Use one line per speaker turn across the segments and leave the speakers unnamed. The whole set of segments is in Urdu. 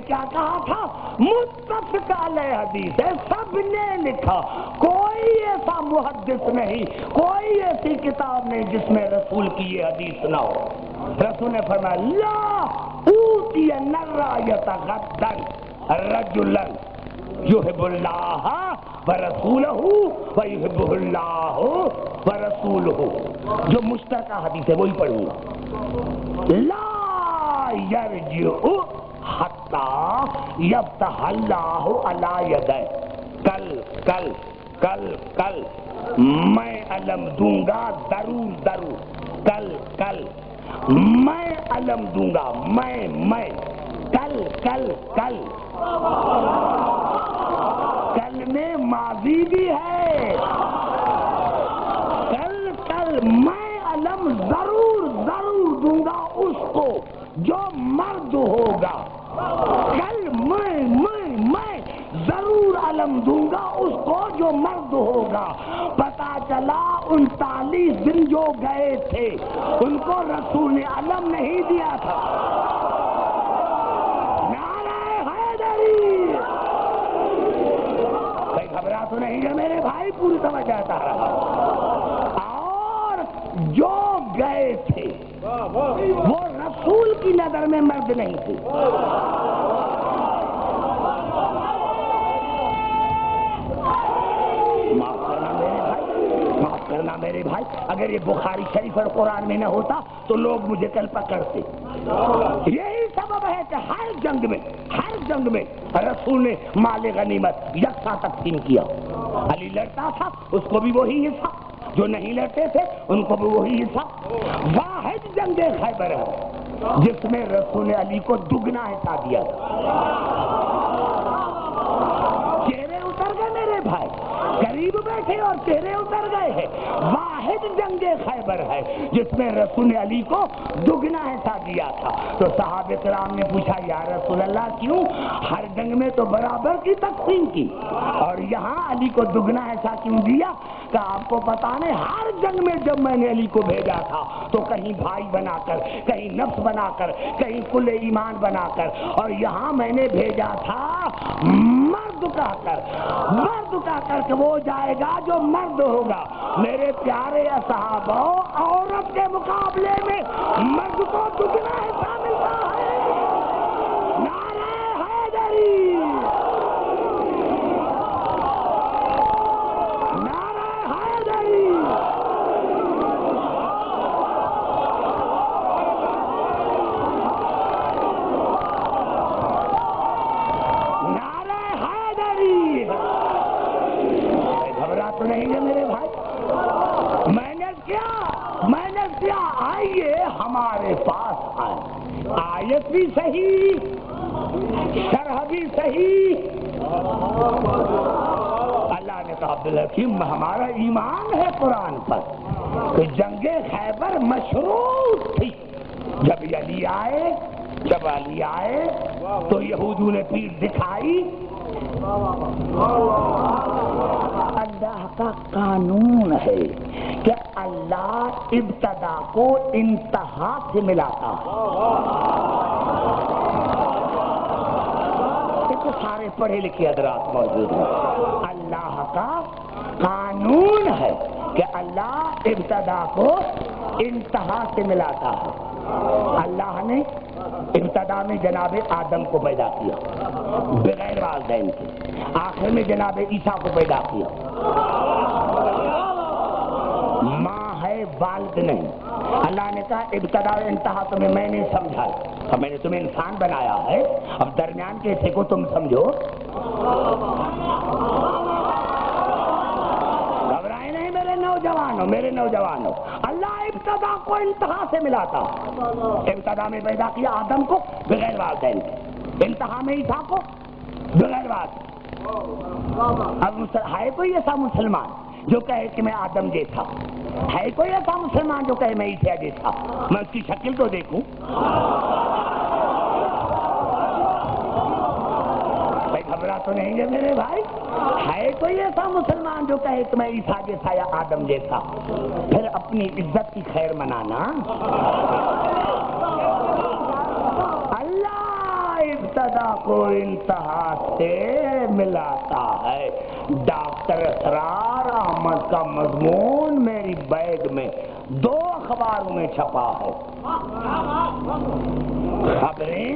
نے کیا کہا تھا؟ متفق علیہ حدیث ہے، سب نے لکھا، کوئی ایسا محدث نہیں، کوئی ایسی کتاب نہیں جس میں رسول کی یہ حدیث نہ ہو۔ رسول نے فرمایا لا اوتی الرایۃ غدا رجلا یحب اللہ ورسولہ ویحبہ اللہ ورسولہ، جو مشترکہ حدیث ہے وہی پڑھوں گا۔ لا یرجع حتی یفتح اللہ علی یدہ، کل میں علم دوں گا، ضرور کل میں علم دوں گا، میں کل میں ماضی بھی ہے، کل میں علم ضرور دوں گا اس کو جو مرد ہوگا، کل میں ضرور علم دوں گا اس کو جو مرد ہوگا۔ پتا چلا 39 دن جو گئے تھے ان کو رسول نے علم نہیں دیا تھا۔ نعرہ حیدری! کوئی گھبرا تو نہیں ہے میرے بھائی، پوری توجہ آتا رہا۔ اور جو گئے تھے وہ رسول کی نظر میں مرد نہیں تھے۔ معاف کرنا میرے بھائی، اگر یہ بخاری شریف اور قرآن میں نہ ہوتا تو لوگ مجھے کل پکڑتے۔ یہی سبب ہے کہ ہر جنگ میں رسول نے مال غنیمت یکساں تقسیم کیا۔ علی لڑتا تھا اس کو بھی وہی حصہ، جو نہیں لڑتے تھے ان کو بھی وہی حصہ۔ واحد جنگ خیبر ہے جس میں رسول نے علی کو دگنا حصہ دیا۔ چہرے اتر گئے میرے بھائی، قریب بیٹھے اور چہرے اتر گئے ہیں۔ واحد جنگ خیبر ہے جس میں رسول نے علی کو دگنا حصہ دیا تھا۔ تو صحابہ کرام نے پوچھا یا رسول اللہ کیوں؟ ہر جنگ میں تو برابر کی تقسیم کی اور یہاں علی کو دگنا حصہ کیوں دیا؟ کہ آپ کو پتا نہیں، ہر جنگ میں جب میں نے علی کو بھیجا تھا تو کہیں بھائی بنا کر، کہیں نفس بنا کر، کہیں کل ایمان بنا کر، اور یہاں میں نے بھیجا تھا مرد کا کر کے وہ جائے گا جو مرد ہوگا۔ میرے پیارے صحابہ، عورت کے مقابلے میں مرد کو دگنا حصہ ملتا ہے۔ نعرہ حیدری! نعرہ حیدری! نعرہ حیدری! گھبرا تو نہیں ہے میرے بھائی؟ میں نے کیا آئیے ہمارے پاس آئے، آیت بھی صحیح، شرح بھی صحیح۔ اللہ نے کہا عبدالحکیم ہمارا ایمان ہے قرآن پر کہ جنگ خیبر مشروط تھی۔ جب علی آئے تو یہودوں نے پیٹھ دکھائی۔ اللہ کا قانون ہے کہ اللہ ابتدا کو انتہا سے ملاتا ہے۔ تو سارے پڑھے لکھے حضرات موجود ہیں۔ اللہ کا قانون ہے کہ اللہ ابتدا کو انتہا سے ملاتا ہے۔ اللہ نے ابتدا میں جناب آدم کو پیدا کیا بغیر والدین کے، آخر میں جناب عیسیٰ کو پیدا کیا۔ ماں ہے والد نہیں۔ اللہ نے کہا ابتدا و انتہا تمہیں میں نے سمجھایا، اب میں نے تمہیں انسان بنایا ہے، اب درمیان کے حصے کو تم سمجھو۔ گھبرائے نہیں میرے نوجوانوں، اللہ ابتدا کو انتہا سے ملاتا۔ ابتدا میں پیدا کیا آدم کو بغیر والدین کے، انتہا میں عیسیٰ کو بغیر والد۔ اب ہے کوئی ایسا مسلمان جو کہے کہ میں آدم جیسا؟ ہے کوئی ایسا مسلمان جو کہے میں عیسیٰ جیسا؟ میں اس کی شکل تو دیکھوں۔ بھائی گھبرا تو نہیں ہے میرے بھائی؟ ہے کوئی ایسا مسلمان جو کہے کہ میں عیسیٰ جیسا یا آدم جیسا؟ پھر اپنی عزت کی خیر منانا۔ اللہ ابتدا کو انتہا سے ملاتا ہے۔ ڈاکٹر اسرار احمد کا مضمون میری بیگ میں 2 اخباروں میں چھپا ہے، خبریں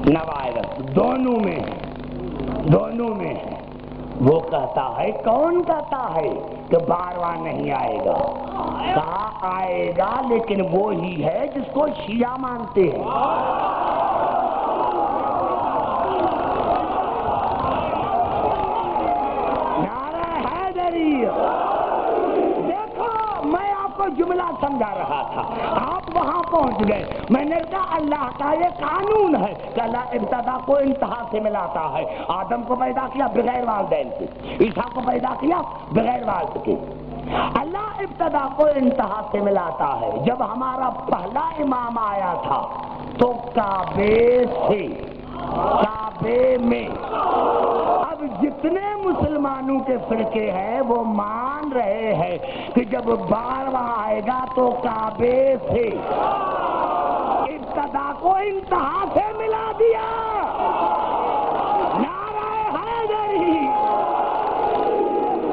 نوائرس دونوں میں ہے۔ وہ کہتا ہے، کون کہتا ہے کہ بارواں نہیں آئے گا؟ کہا آئے گا، لیکن وہی ہے جس کو شیعہ مانتے ہیں۔ نعرہ حیدری! دیکھو میں آپ کو جملہ سمجھا رہا تھا، آپ وہاں پہنچ گئے۔ میں نے کہا اللہ کا یہ قانون ہے کہ اللہ ابتدا کو انتہا سے ملاتا ہے۔ آدم کو پیدا کیا بغیر والدین کے، عیسیٰ کو پیدا کیا بغیر والد کے۔ اللہ ابتدا کو انتہا سے ملاتا ہے۔ جب ہمارا پہلا امام آیا تھا تو کعبے میں اب جتنے مسلمانوں کے فرقے ہیں وہ مان رہے ہیں کہ جب بارواں آئے گا تو کعبے سے ابتدا کو انتہا سے ملا دیا۔ نعرہ حیدری!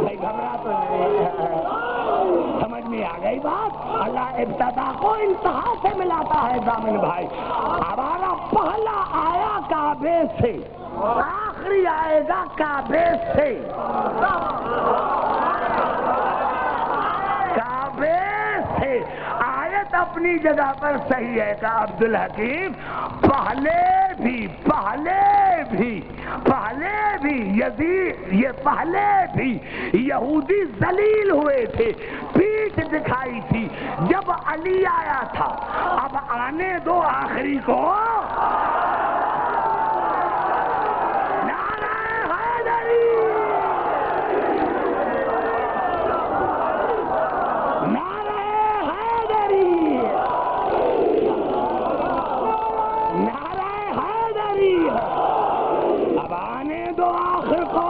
بھائی گھبرا تو نہیں، سمجھ میں آ گئی بات؟ اللہ ابتدا کو انتہا سے ملاتا ہے ضامن بھائی۔ ہمارا پہلا آیا کعبے سے، آخری آئے گا کعبے سے۔ کعبے سے آیت اپنی جگہ پر صحیح ہے کہ عبدالحکیم پہلے بھی یہودی ذلیل ہوئے تھے، پیٹھ دکھائی تھی۔ جب علی آیا تھا، اب آنے دو آخری کو۔ نعرہ حیدری! نعرہ حیدری! نعرہ حیدری! اب آنے دو آخر کو،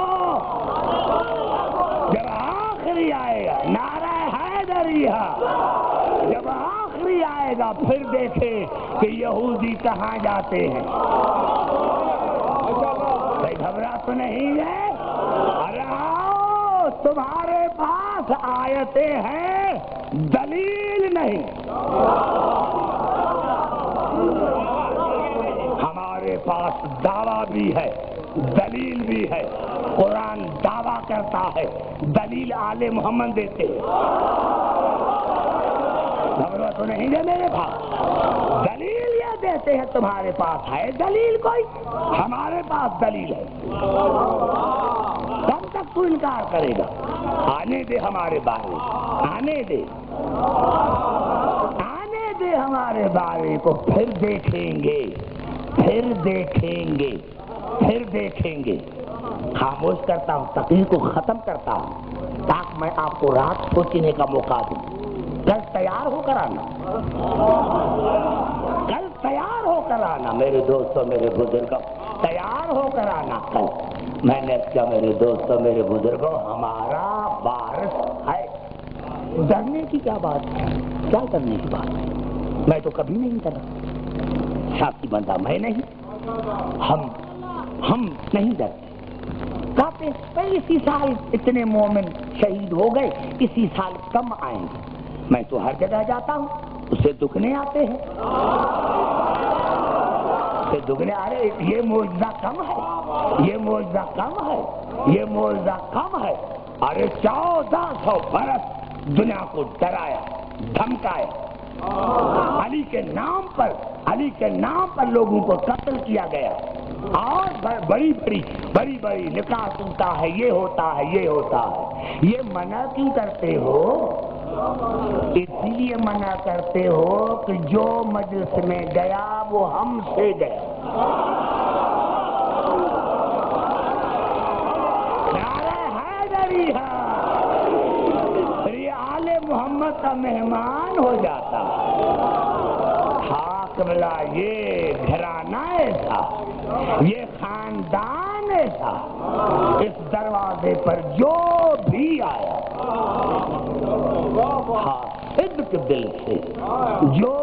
جب آخری آئے گا نعرہ حیدری ہے، جب آخری آئے گا پھر دیکھیں کہ یہودی کہاں جاتے ہیں۔ کوئی گھبرا تو نہیں ہے؟ ارے آؤ، تمہارے پاس آیتیں ہیں، دلیل نہیں۔ ہمارے پاس دعویٰ بھی ہے، دلیل بھی ہے۔ قرآن دعویٰ کرتا ہے، دلیل آل محمد دیتے ہیں۔ خبر تو نہیں ہے میرے پاس؟ دلیل یہ دیتے ہیں، تمہارے پاس ہے دلیل کوئی؟ ہمارے پاس دلیل ہے۔ کب تک تو انکار کرے گا؟ آنے دے ہمارے بارے، آنے دے ہمارے بارے کو، پھر دیکھیں گے۔ خاموش کرتا ہوں، تقریر کو ختم کرتا ہوں تاکہ میں آپ کو رات سوچنے کا موقع دوں۔ کل تیار ہو کر آنا میرے دوستوں، میرے بزرگوں، تیار ہو کر آنا کل۔ میں نے کیا میرے دوستوں، میرے بزرگوں، ہمارا وارث ہے۔ ڈرنے کی کیا بات ہے؟ کیا کرنے کی بات ہے؟ میں تو کبھی نہیں ڈرا، ساتھی بندہ میں نہیں، ہم نہیں ڈرتے۔ کہتے اسی سال اتنے مومن شہید ہو گئے، اسی سال کم آئیں گے۔ میں تو ہر جگہ جاتا ہوں، اسے دگنے آتے ہیں، اسے دگنے آ رہے۔ یہ معجزہ کم ہے۔ ارے 1400 برس دنیا کو ڈرایا، دھمکایا، علی کے نام پر لوگوں کو قتل کیا گیا، اور بڑی بڑی نکاح سنتا ہے، یہ ہوتا ہے۔ یہ منع کیوں کرتے ہو؟ اس لیے منع کرتے ہو کہ جو مجلس میں گیا وہ ہم سے گیا۔ نعرہ حیدری ہے، آل محمد کا مہمان ہو جاتا۔ حاک بلا یہ گھرانہ ایسا، یہ خاندان ایسا، اس دروازے پر جو بھی آیا، صدق دل سے جو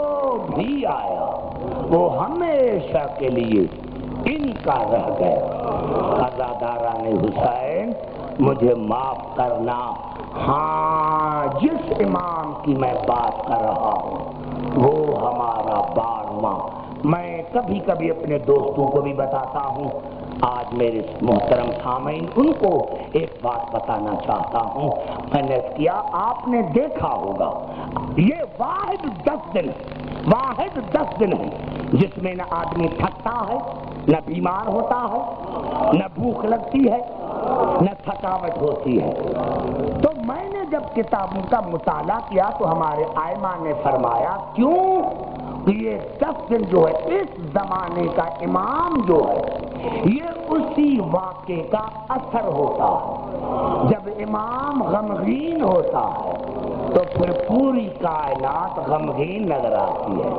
بھی آیا، وہ ہمیشہ کے لیے ان کا رہ گئے۔ عزاداران حسین مجھے معاف کرنا، ہاں جس امام کی میں بات کر رہا ہوں وہ ہمارا 12واں۔ میں کبھی کبھی اپنے دوستوں کو بھی بتاتا ہوں، آج میرے محترم سامعین ان کو ایک بات بتانا چاہتا ہوں۔ میں نے کیا آپ نے دیکھا ہوگا یہ واحد 10 دن ہے جس میں نہ آدمی تھکتا ہے، نہ بیمار ہوتا ہے، نہ بھوک لگتی ہے، نہ تھکاوٹ ہوتی ہے۔ تو میں نے جب کتابوں کا مطالعہ کیا تو ہمارے ائمہ نے فرمایا کیوں کہ یہ 10 دن جو ہے اس زمانے کا امام جو ہے یہ اسی واقعے کا اثر ہوتا ہے۔ جب امام غمگین ہوتا ہے تو پھر پوری کائنات غمگین نظر آتی ہے۔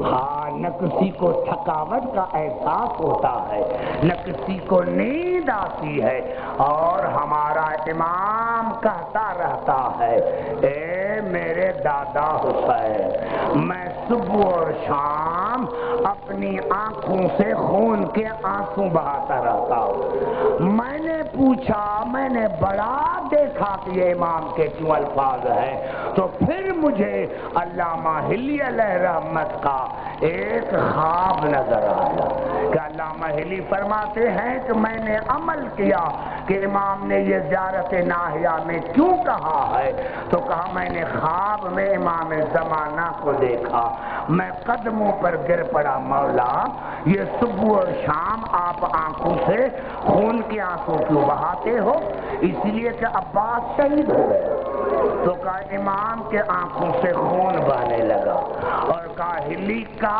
ہاں نہ کسی کو تھکاوٹ کا احساس ہوتا ہے، نہ کسی کو نیند آتی ہے، اور ہمارا امام کہتا رہتا ہے اے میرے دادا حسین، میں صبح اور شام اپنی آنکھوں سے خون کے آنسو بہاتا رہتا ہوں۔ میں نے پوچھا، میں نے بڑا دیکھا کہ یہ امام کے کیوں الفاظ ہیں، تو پھر مجھے علامہ ہلی علیہ رحمت کا ایک خواب نظر آیا کہ علامہ ہلی فرماتے ہیں کہ میں نے عمل کیا کہ امام نے یہ زیارت ناحیہ میں کیوں کہا ہے، تو کہا میں نے خواب میں امام زمانہ کو دیکھا، میں قدموں پر گر پڑا، مولا یہ صبح اور شام آپ آنکھوں سے خون کے آنسو کیوں بہاتے ہو؟ اس لیے کہ عباس شہید ہو گئے۔ تو کہا امام کے آنکھوں سے خون بہنے لگا، اور کہا ہلی کا